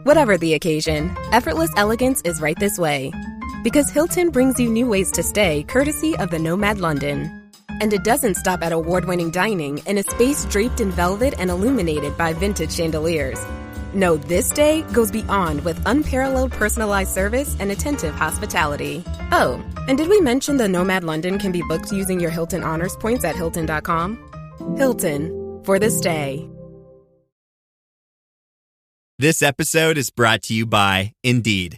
Whatever the occasion, effortless elegance is right this way. Because Hilton brings you new ways to stay courtesy of the Nomad London. And it doesn't stop at award-winning dining in a space draped in velvet and illuminated by vintage chandeliers. No, this day goes beyond with unparalleled personalized service and attentive hospitality. Oh, and did we mention the Nomad London can be booked using your Hilton Honors points at Hilton.com? Hilton, for the stay. This episode is brought to you by Indeed.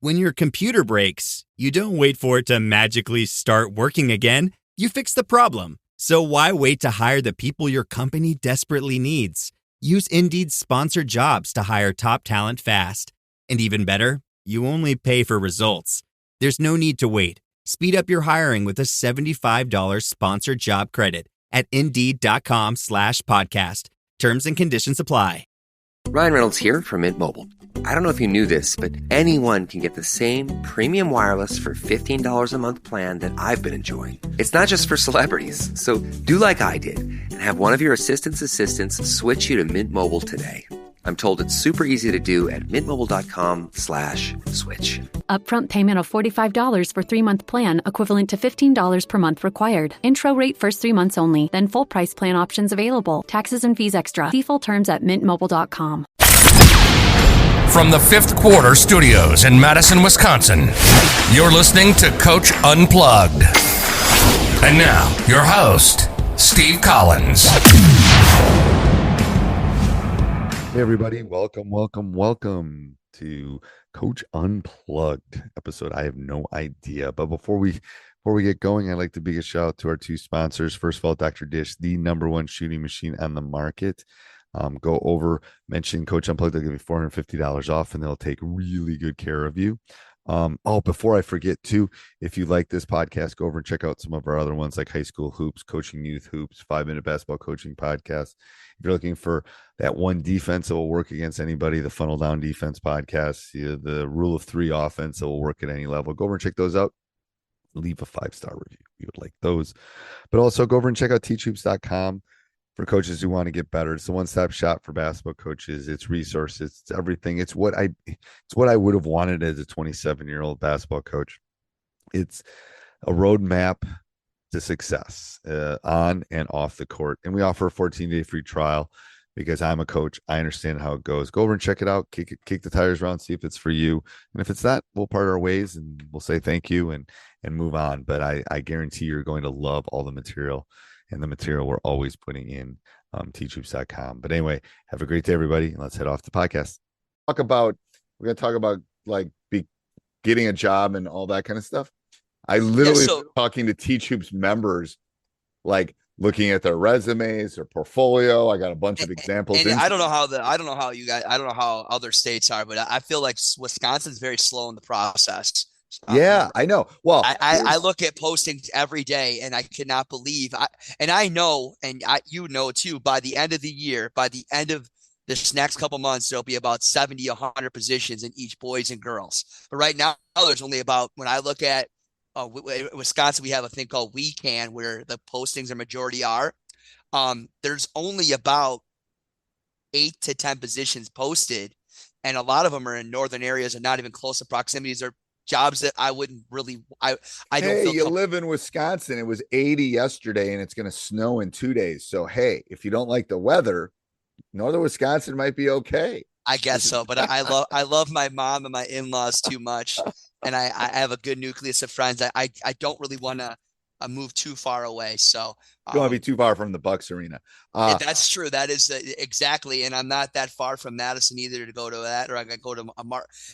When your computer breaks, you don't wait for it to magically start working again. You fix the problem. So why wait to hire the people your company desperately needs? Use Indeed's sponsored jobs to hire top talent fast. And even better, you only pay for results. There's no need to wait. Speed up your hiring with a $75 sponsored job credit at Indeed.com/podcast. Terms and conditions apply. Ryan Reynolds here from Mint Mobile. I don't know if you knew this, but anyone can get the same premium wireless for $15 a month plan that I've been enjoying. It's not just for celebrities. So do like I did and have one of your assistants switch you to Mint Mobile today. I'm told it's super easy to do at mintmobile.com/switch. Upfront payment of $45 for 3-month plan, equivalent to $15 per month required. Intro rate first 3 months only, then full price plan options available. Taxes and fees extra. See full terms at mintmobile.com. From the Fifth Quarter Studios in Madison, Wisconsin, you're listening to Coach Unplugged. And now, your host, Steve Collins. Hey everybody, welcome to Coach Unplugged episode. I have no idea, but before we get going, I'd like to big a shout out to our two sponsors. First of all, Dr. Dish, the #1 shooting machine on the market. Go over, mention Coach Unplugged, they'll give you $450 off, and they'll take really good care of you. Before I forget too, if you like this podcast, go over and check out some of our other ones like High School Hoops, Coaching Youth Hoops, 5-Minute Basketball Coaching Podcast. If you're looking for that one defense that will work against anybody, the Funnel Down Defense Podcast, the Rule of 3 offense that will work at any level, go over and check those out. Leave a 5-star review. We would like those. But also go over and check out teachhoops.com for coaches who want to get better. It's the one-stop shop for basketball coaches. It's resources, it's everything. It's what I would have wanted as a 27-year-old basketball coach. It's a roadmap to success on and off the court. And we offer a 14-day free trial because I'm a coach. I understand how it goes. Go over and check it out. Kick the tires around, see if it's for you. And if it's not, we'll part our ways and we'll say thank you and move on. But I guarantee you're going to love all the material and the material we're always putting in teachhoops.com. But anyway, have a great day, everybody. And let's head off the podcast. We're going to talk about like getting a job and all that kind of stuff. I literally talking to Teach Hoops members, like looking at their resumes, their portfolio. I got a bunch of examples. And I don't know how other states are, but I feel like Wisconsin's very slow in the process. Yeah, I know. Well, I look at postings every day and I cannot believe I know, and you know too, by the end of the year, by the end of this next couple months, there'll be about 70, 100 positions in each boys and girls. But right now there's only about, when I look at Wisconsin, we have a thing called We Can, where the postings are majority are. There's only about 8 to 10 positions posted. And a lot of them are in northern areas and not even close to proximities or jobs that I wouldn't really, I don't feel you live in Wisconsin. It was 80 yesterday and it's going to snow in 2 days. So, hey, if you don't like the weather, northern Wisconsin might be okay. I guess so. But I love my mom and my in-laws too much. And I have a good nucleus of friends. I don't really want to move too far away. So don't want to be too far from the Bucks arena. That's true. That is exactly. And I'm not that far from Madison either to go to that, or I can go to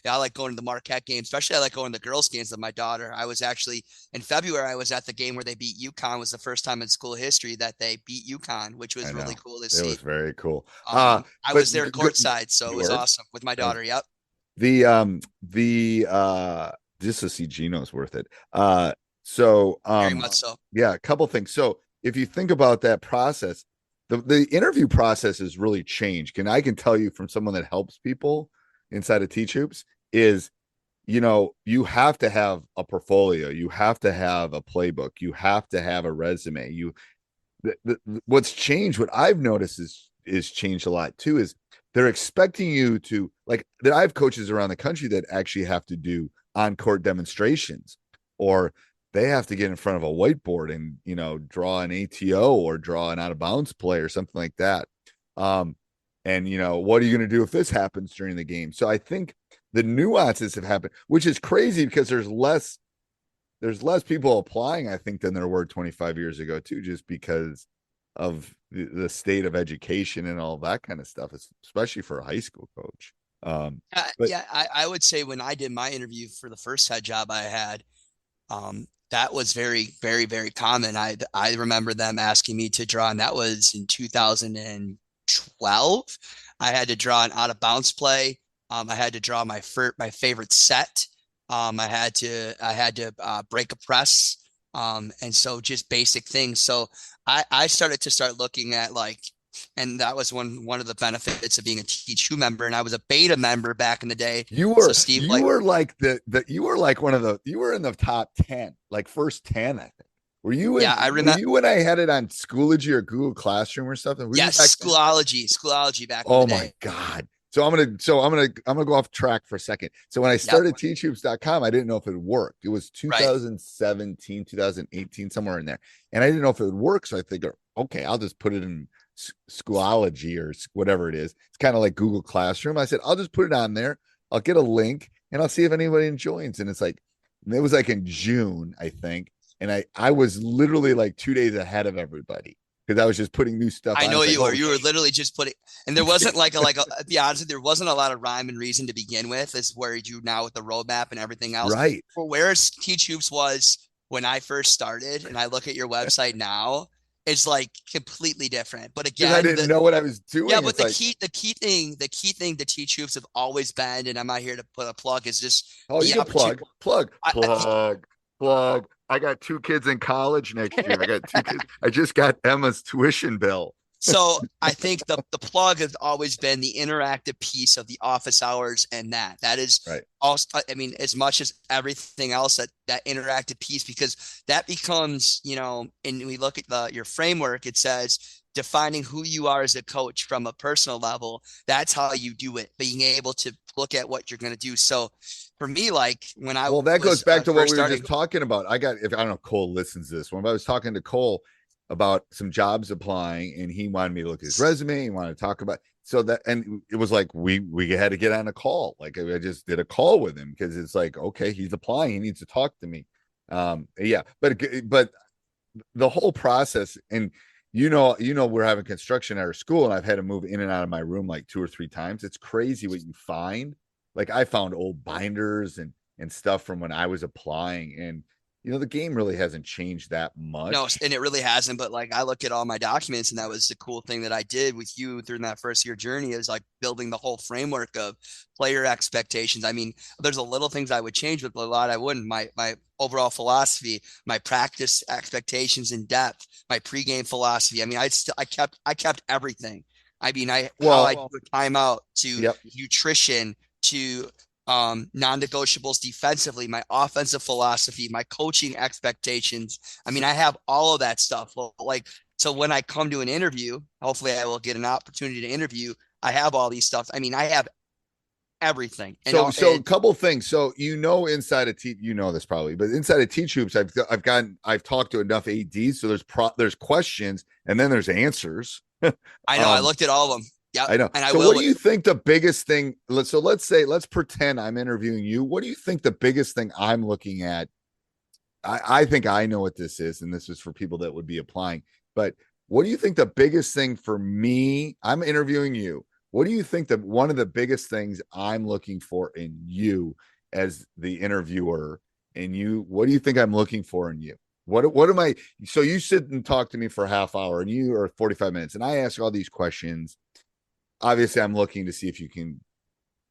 I like going to the Marquette game, especially I like going to the girls games with my daughter. I was actually in February, I was at the game where they beat UConn. It was the first time in school history that they beat UConn, which was really cool to see. It was very cool. I was there courtside, so it was awesome with my daughter. Yep. Just to see Gino's worth it. Very much so. Yeah, a couple things. So if you think about that process, the interview process has really changed. And I can tell you from someone that helps people inside of Teach Hoops is, you have to have a portfolio, you have to have a playbook, you have to have a resume. What's changed, what I've noticed is changed a lot too, is they're expecting you to like that. I have coaches around the country that actually have to do on-court demonstrations, or they have to get in front of a whiteboard and, draw an ATO or draw an out of bounds play or something like that. And what are you going to do if this happens during the game? So I think the nuances have happened, which is crazy because there's less people applying, I think, than there were 25 years ago too, just because of the state of education and all that kind of stuff, especially for a high school coach. I would say when I did my interview for the first head job I had, that was very, very, very common. I remember them asking me to draw, and that was in 2012. I had to draw an out of bounds play. I had to draw my favorite set. I had to break a press. And so just basic things. So I started looking at and that was one of the benefits of being a Teach Who member. And I was a beta member back in the day. You were in the top 10, like first 10, I think. Were you in, I remember. Were you when I had it on Schoology or Google Classroom or something? Yes, Schoology back in the day. Oh my God. So I'm gonna go off track for a second. So when I started teachhoops.com, I didn't know if it would work. It was 2017, 2018, somewhere in there. And I didn't know if it would work. So I figured, okay, I'll just put it in Schoology or whatever it is. It's kind of like Google Classroom. I said, I'll just put it on there. I'll get a link and I'll see if anybody joins. And it was like in June, I think. And I was literally like 2 days ahead of everybody, because I was just putting new stuff on. I know you were. You were literally just putting, and there wasn't to be honest, there wasn't a lot of rhyme and reason to begin with, as where you now with the roadmap and everything else. Right. For where Teach Hoops was when I first started, and I look at your website now, it's like completely different. But again, I didn't know what I was doing. Yeah, but the key thing to Teach Hoops have always been, and I'm not here to put a plug, is just plug. I got 2 kids in college next year. I got 2 kids. I just got Emma's tuition bill. So I think the plug has always been the interactive piece of the office hours, and that is right. Also, I mean, as much as everything else, that interactive piece, because that becomes, and we look at your framework, it says defining who you are as a coach from a personal level. That's how you do it, being able to look at what you're going to do. So for me, that goes back to what we were just talking about. I don't know if Cole listens to this one, but I was talking to Cole about some jobs applying, and he wanted me to look at his resume. He wanted to talk about, and it was like, we had to get on a call. Like I just did a call with him, because it's like, okay, he's applying. He needs to talk to me. But the whole process, and we're having construction at our school, and I've had to move in and out of my room like 2 or 3 times. It's crazy what you find. Like I found old binders and stuff from when I was applying, and the game really hasn't changed that much. No, and it really hasn't. But I look at all my documents, and that was the cool thing that I did with you through that first year journey, is like building the whole framework of player expectations. I mean, there's a little things I would change, but a lot I wouldn't. My overall philosophy, my practice expectations in depth, my pregame philosophy. I mean, I kept everything. I mean, how I do a timeout to nutrition to non-negotiables defensively, my offensive philosophy, my coaching expectations. I mean, I have all of that stuff. So when I come to an interview, hopefully I will get an opportunity to interview. I have all these stuff. I mean, I have everything. So a couple things. So inside of this probably, but inside of Teach Hoops, I've talked to enough ADs. So there's questions, and then there's answers. I know. I looked at all of them. Yeah, I know. And so what do you think the biggest thing? Let's pretend I'm interviewing you. What do you think the biggest thing I'm looking at? I think I know what this is, and this is for people that would be applying. But what do you think the biggest thing for me? I'm interviewing you. What do you think that one of the biggest things I'm looking for in you as the interviewer, and you? What do you think I'm looking for in you? What am I? So you sit and talk to me for a half hour, and you are 45 minutes, and I ask all these questions. Obviously, I'm looking to see if you can,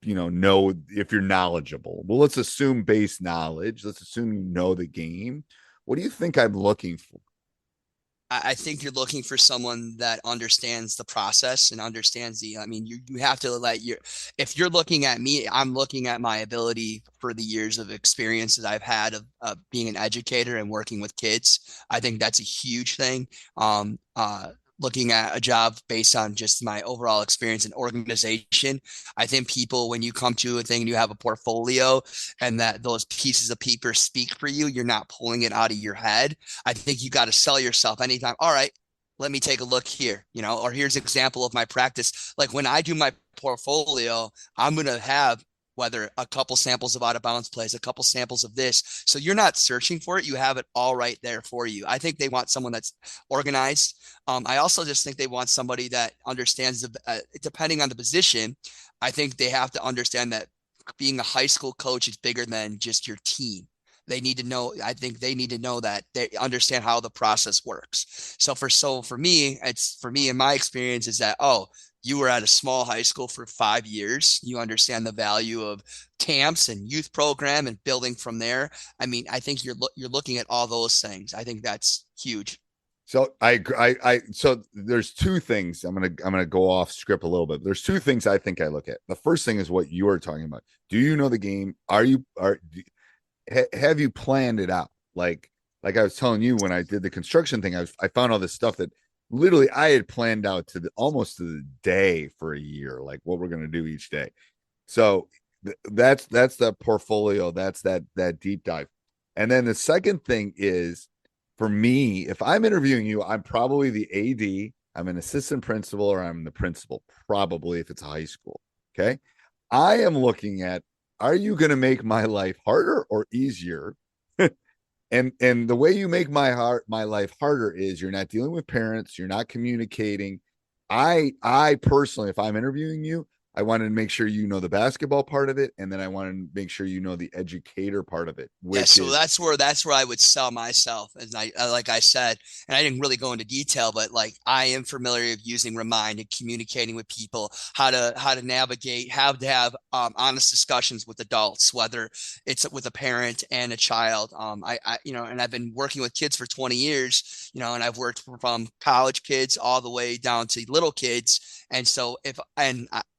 know if you're knowledgeable. Well, let's assume base knowledge. Let's assume you know the game. What do you think I'm looking for? I think you're looking for someone that understands the process and understands you have to if you're looking at me, I'm looking at my ability for the years of experiences I've had of being an educator and working with kids. I think that's a huge thing. looking at a job based on just my overall experience and organization. I think people, when you come to a thing and you have a portfolio and that those pieces of paper speak for you, you're not pulling it out of your head. I think you got to sell yourself anytime. All right, let me take a look here, or here's an example of my practice. Like when I do my portfolio, I'm going to have whether a couple samples of out of bounds plays, a couple samples of this. So you're not searching for it. You have it all right there for you. I think they want someone that's organized. I also just think they want somebody that understands depending on the position, I think they have to understand that being a high school coach is bigger than just your team. They need to know, I think they need to know that they understand how the process works. So for me, in my experience is that, you were at a small high school for 5 years. You understand the value of camps and youth program and building from there. I mean, I think you're looking at all those things. I think that's huge. So so there's two things. I'm gonna go off script a little bit. There's two things I think I look at. The first thing is what you are talking about. Do you know the game? Have you planned it out? Like I was telling you when I did the construction thing, I found all this stuff that literally I had planned out almost to the day for a year, like what we're going to do each day. So that's the portfolio. That's that deep dive. And then the second thing is, for me, if I'm interviewing you, I'm probably the AD, I'm an assistant principal, or I'm the principal, probably if it's a high school. Okay. I am looking at, are you going to make my life harder or easier? And the way you make my life harder is you're not dealing with parents, you're not communicating. I personally, if I'm interviewing you, I wanted to make sure you know the basketball part of it, and then I wanted to make sure you know the educator part of it. So that's where I would sell myself, as like I said, and I didn't really go into detail, but like I am familiar with using Remind and communicating with people, how to navigate, how to have honest discussions with adults, whether it's with a parent and a child. And I've been working with kids for 20 years, and I've worked from college kids all the way down to little kids, and so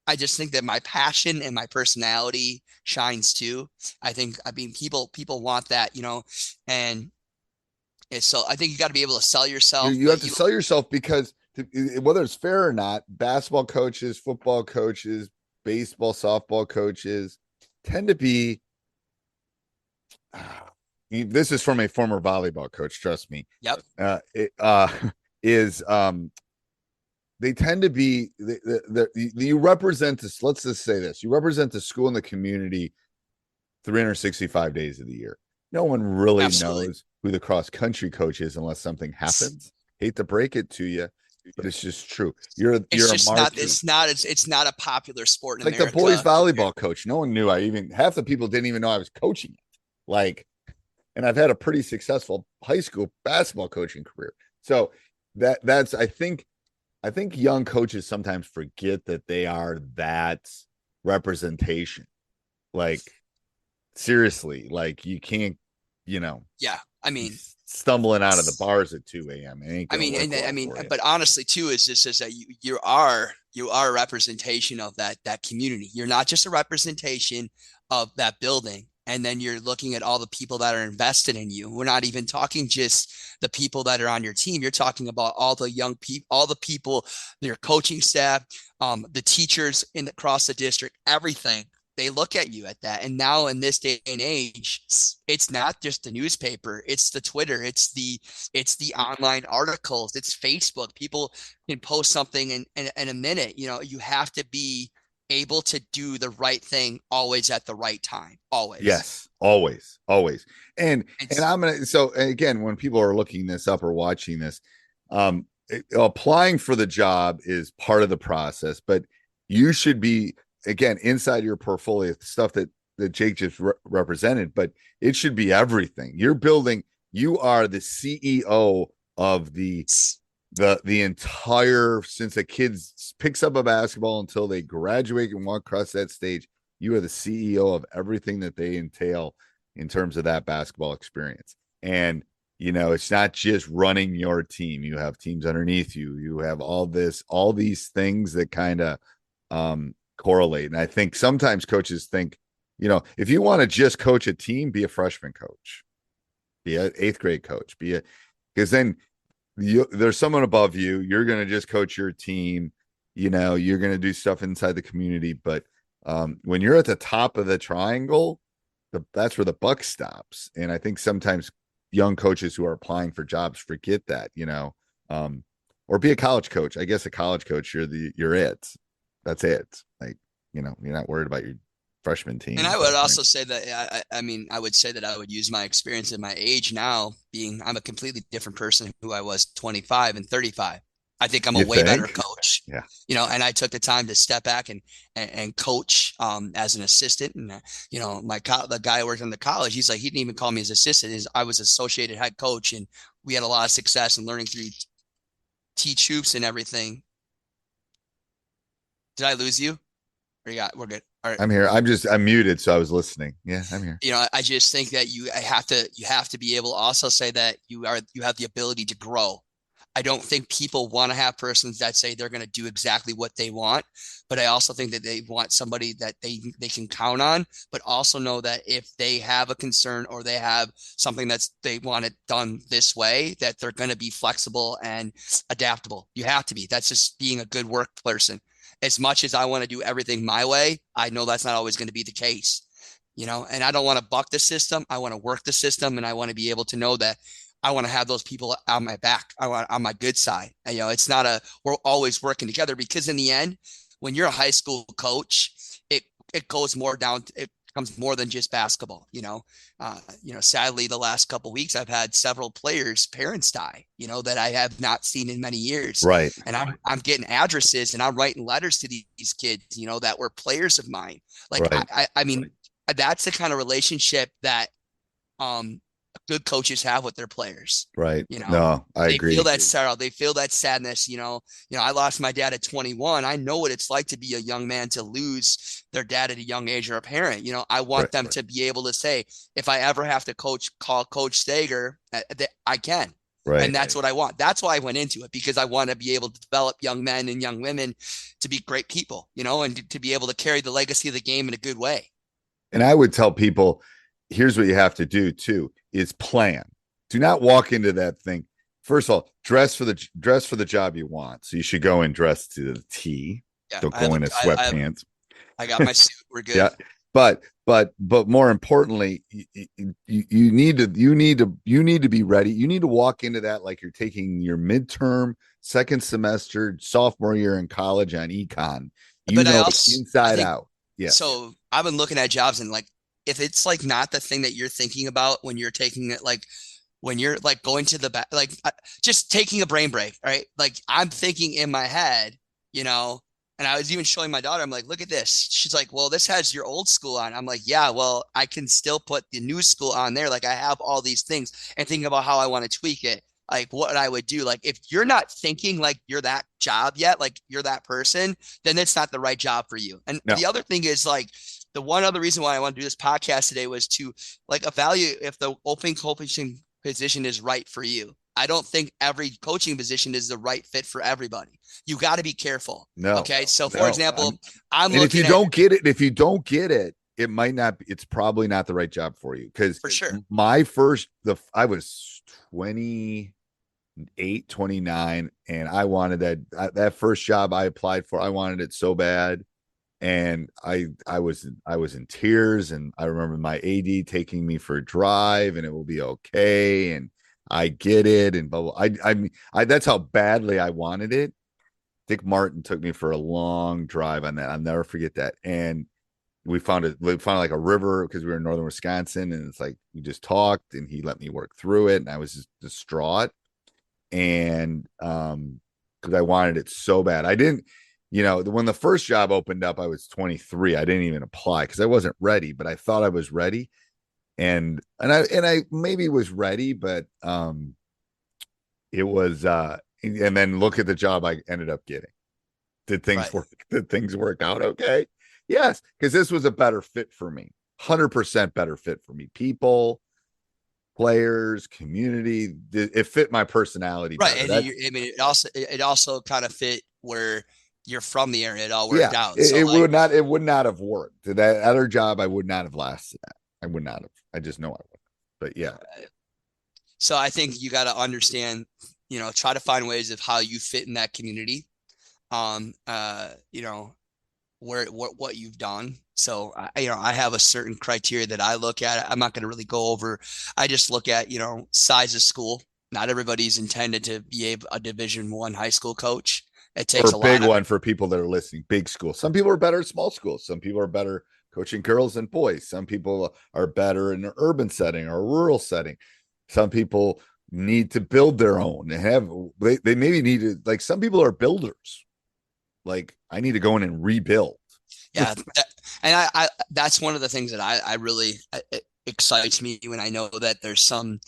I just think that my passion and my personality shines too. I mean, people want that, and so I think you got to be able to sell yourself. You have to sell yourself because whether it's fair or not, basketball coaches, football coaches, baseball, softball coaches tend to be, this is from a former volleyball coach, trust me. Yep. They tend to be, you represent this, let's just say this, you represent the school and the community 365 days of the year. No one really knows who the cross-country coach is unless something happens. Hate to break it to you, but it's just true. It's not a popular sport in America. Like the boys volleyball coach. No one knew. Half the people didn't even know I was coaching it. And I've had a pretty successful high school basketball coaching career. So that's, I think young coaches sometimes forget that they are that representation. Like, seriously, like you can't, Yeah. I mean, stumbling out of the bars at 2 a.m. But honestly too, is that you are a representation of that community. You're not just a representation of that building. And then you're looking at all the people that are invested in you. We're not even talking just the people that are on your team. You're talking about all the young people, all the people, your coaching staff, the teachers across the district, everything. They look at you at that. And now in this day and age, it's not just the newspaper, it's the Twitter, it's the online articles, it's Facebook. People can post something in a minute. You have to be able to do the right thing always at the right time. Always. Yes, always. And so again, when people are looking this up or watching this, applying for the job is part of the process, but you should be, again, inside your portfolio, stuff that Jake just represented, but it should be everything. You are the CEO of the entire, since a kid picks up a basketball until they graduate and walk across that stage, you are the CEO of everything that they entail in terms of that basketball experience. And, it's not just running your team. You have teams underneath you. You have all these things that kind of correlate. And I think sometimes coaches think, if you want to just coach a team, be a freshman coach, be an 8th grade coach, because then there's someone above you. You're going to just coach your team. You're going to do stuff inside the community. But when you're at the top of the triangle, that's where the buck stops. And I think sometimes young coaches who are applying for jobs forget that, or be a college coach. I guess a college coach, you're it. That's it. Like, you're not worried about your freshman team. And I would also say that, I would say that I would use my experience at my age now, I'm a completely different person who I was 25 and 35. I think I'm a way better coach. Yeah. And I took the time to step back and coach as an assistant. And, the guy who worked in the college, he didn't even call me his assistant. I was associated head coach, and we had a lot of success in learning through teach hoops and everything. Did I lose you? We're good. All right. I'm here. I'm muted, so I was listening. Yeah, I'm here. I just think that you have to be able to also say that you have the ability to grow. I don't think people want to have persons that say they're going to do exactly what they want, but I also think that they want somebody that they can count on, but also know that if they have a concern or they have something they want it done this way, that they're going to be flexible and adaptable. You have to be. That's just being a good work person. As much as I want to do everything my way, I know that's not always going to be the case, and I don't want to buck the system. I want to work the system, and I want to be able to know that I want to have those people on my back. I want on my good side. And, it's not we're always working together, because in the end, when you're a high school coach, it goes more down. It becomes more than just basketball. Sadly, the last couple of weeks, I've had several players' parents die, that I have not seen in many years. Right. And I'm getting addresses and I'm writing letters to these kids, that were players of mine. Like, right. I mean, that's the kind of relationship that, good coaches have with their players. Right. No, I agree. They feel that sorrow. They feel that sadness. I lost my dad at 21. I know what it's like to be a young man to lose their dad at a young age, or a parent. I want them to be able to say, if I ever have to call Coach Stager, I can. Right. And that's what I want. That's why I went into it, because I want to be able to develop young men and young women to be great people, and to be able to carry the legacy of the game in a good way. And I would tell people, here's what you have to do too, is plan. Do not walk into that thing. First of all, dress for the job you want. So you should go in dressed to the T. Yeah, don't go in sweatpants. I got my suit. We're good. Yeah. But more importantly, you need to be ready. You need to walk into that like you're taking your midterm, second semester, sophomore year in college on econ. Inside out. Yeah. So I've been looking at jobs, and if it's not the thing that you're thinking about when you're taking it, when you're going to the back, just taking a brain break, right? I'm thinking in my head, and I was even showing my daughter, I'm like, look at this. She's like, well, this has your old school on. I'm like, yeah, well, I can still put the new school on there. I have all these things, and thinking about how I want to tweak it. What I would do, if you're not thinking you're that job yet, you're that person, then it's not the right job for you. And the other thing is the one other reason why I want to do this podcast today was to evaluate if the open coaching position is right for you. I don't think every coaching position is the right fit for everybody. You got to be careful. No. Okay. So for example, if you don't get it, it might not be, it's probably not the right job for you. Cause for sure, I was 28, 29, and I wanted that first job I applied for. I wanted it so bad. And I was in tears, and I remember my AD taking me for a drive, and it will be okay. And I get it. And blah, blah. I that's how badly I wanted it. Dick Martin took me for a long drive on that. I'll never forget that. And we found a river, because we were in northern Wisconsin, and it's we just talked, and he let me work through it. And I was just distraught. And because I wanted it so bad. I didn't. When the first job opened up, I was 23. I didn't even apply because I wasn't ready, but I thought I was ready. And I maybe was ready, but it was and then look at the job I ended up getting. Did things work? Did things work out okay? Yes, because this was a better fit for me. 100% better fit for me. People, players, community. It fit my personality. Right. And it also kind of fit where you're from the area. It all worked out. So it would not have worked. That other job, I would not have lasted that. I would not have. I just know I would. But yeah. So I think you got to understand, try to find ways of how you fit in that community. What you've done. So, I have a certain criteria that I look at. I'm not going to really go over. I just look at, size of school. Not everybody's intended to be a Division I high school coach. It takes a lot. Big one for people that are listening. Big school. Some people are better at small schools. Some people are better coaching girls and boys. Some people are better in an urban setting or a rural setting. Some people need to build their own and they maybe need to, like, some people are builders. Like, I need to go in and rebuild. Yeah. And I that's one of the things that I really, it excites me when I know that there's some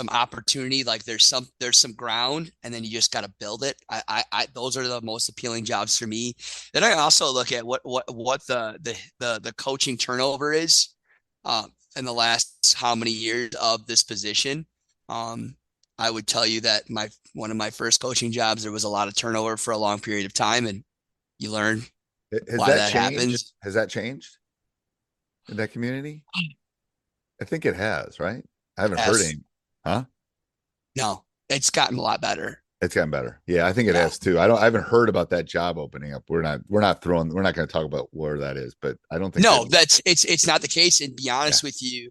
opportunity, like there's some ground, and then you just got to build it. Those are the most appealing jobs for me. Then I also look at what the coaching turnover is in the last how many years of this position. I would tell you that one of my first coaching jobs, there was a lot of turnover for a long period of time, and you learn why that happens. Has that changed in that community? I think it has, right? I haven't heard any. Huh? No, it's gotten a lot better. It's gotten better. Yeah, I think it has too. I haven't heard about that job opening up. We're not going to talk about where that is, but I don't think. No, it's not the case. And be honest with you,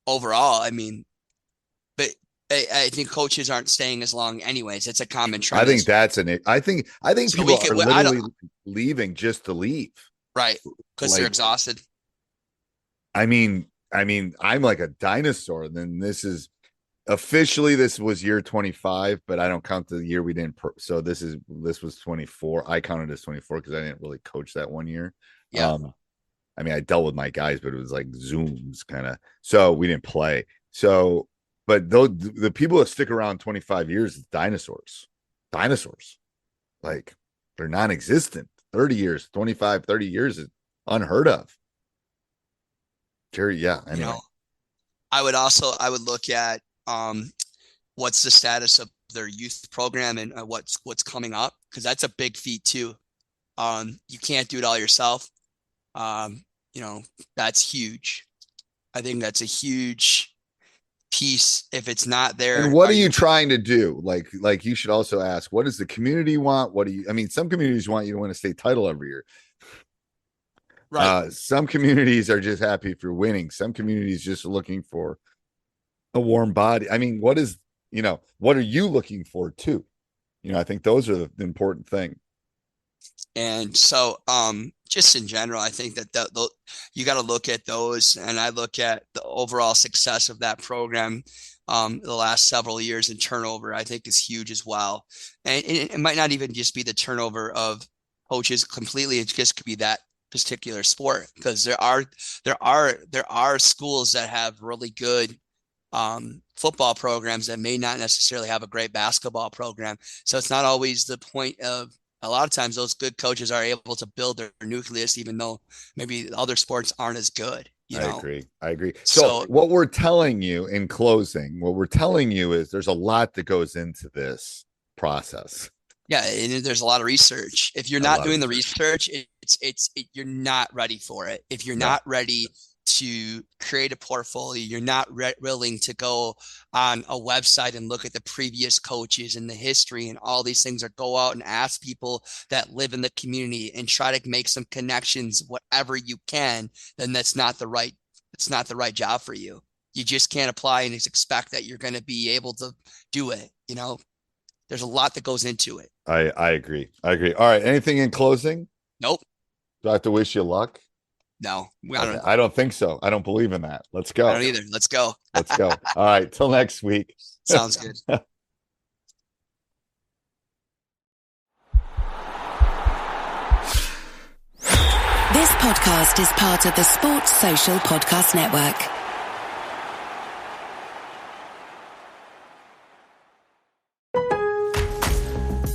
overall, I mean, but I think coaches aren't staying as long anyways. It's a common trend. I think I think so people are literally leaving just to leave. Right. Because they're exhausted. I mean, I'm like a dinosaur. And then this was year 25, but I don't count the year we didn't. So this was 24. I counted as 24 because I didn't really coach that one year. Yeah. I mean, I dealt with my guys, but it was like Zooms kind of. So we didn't play. So, but the people that stick around 25 years is dinosaurs. Like, they're non-existent. 30 years, 25, 30 years is unheard of. Jerry, yeah. Anyway. I would look at what's the status of their youth program and what's coming up, because that's a big feat too. You can't do it all yourself. That's huge. I think that's a huge piece if it's not there. And what are you trying to do? Like you should also ask, what does the community want? Some communities want you to win a state title every year. Right. Some communities are just happy if you're winning. Some communities just looking for a warm body. I mean, what are you looking for too? I think those are the important thing. And so, just in general, I think that you got to look at those, and I look at the overall success of that program. The last several years in turnover, I think, is huge as well. And it might not even just be the turnover of coaches completely. It just could be that particular sport, because there are schools that have really good football programs that may not necessarily have a great basketball program. So it's not always the point of. A lot of times those good coaches are able to build their nucleus, even though maybe other sports aren't as good. I agree. So what we're telling you in closing, is there's a lot that goes into this process. Yeah. And there's a lot of research. If you're not doing the research, you're not ready for it. If you're not ready to create a portfolio, you're not willing to go on a website and look at the previous coaches and the history and all these things, or go out and ask people that live in the community and try to make some connections, whatever you can, then it's not the right job for you. You just can't apply and expect that you're going to be able to do it. There's a lot that goes into it. I agree. All right. Anything in closing? Nope. Do I have to wish you luck? No, I don't think so. I don't believe in that. Let's go. I don't either. Let's go. Let's go. All right. Till next week. Sounds good. This podcast is part of the Sports Social Podcast Network.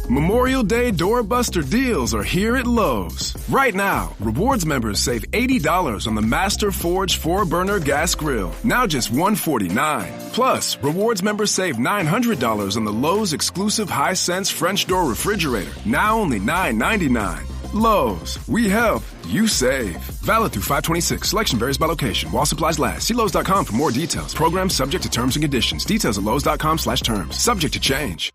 Memorial Day doorbuster deals are here at Lowe's. Right now, rewards members save $80 on the Master Forge 4-burner gas grill, now just $149. Plus, rewards members save $900 on the Lowe's exclusive Hisense French door refrigerator, now only $999. Lowe's, we help, you save. Valid through 5/26. Selection varies by location. While supplies last. See Lowe's.com for more details. Program subject to terms and conditions. Details at Lowe's.com/terms. Subject to change.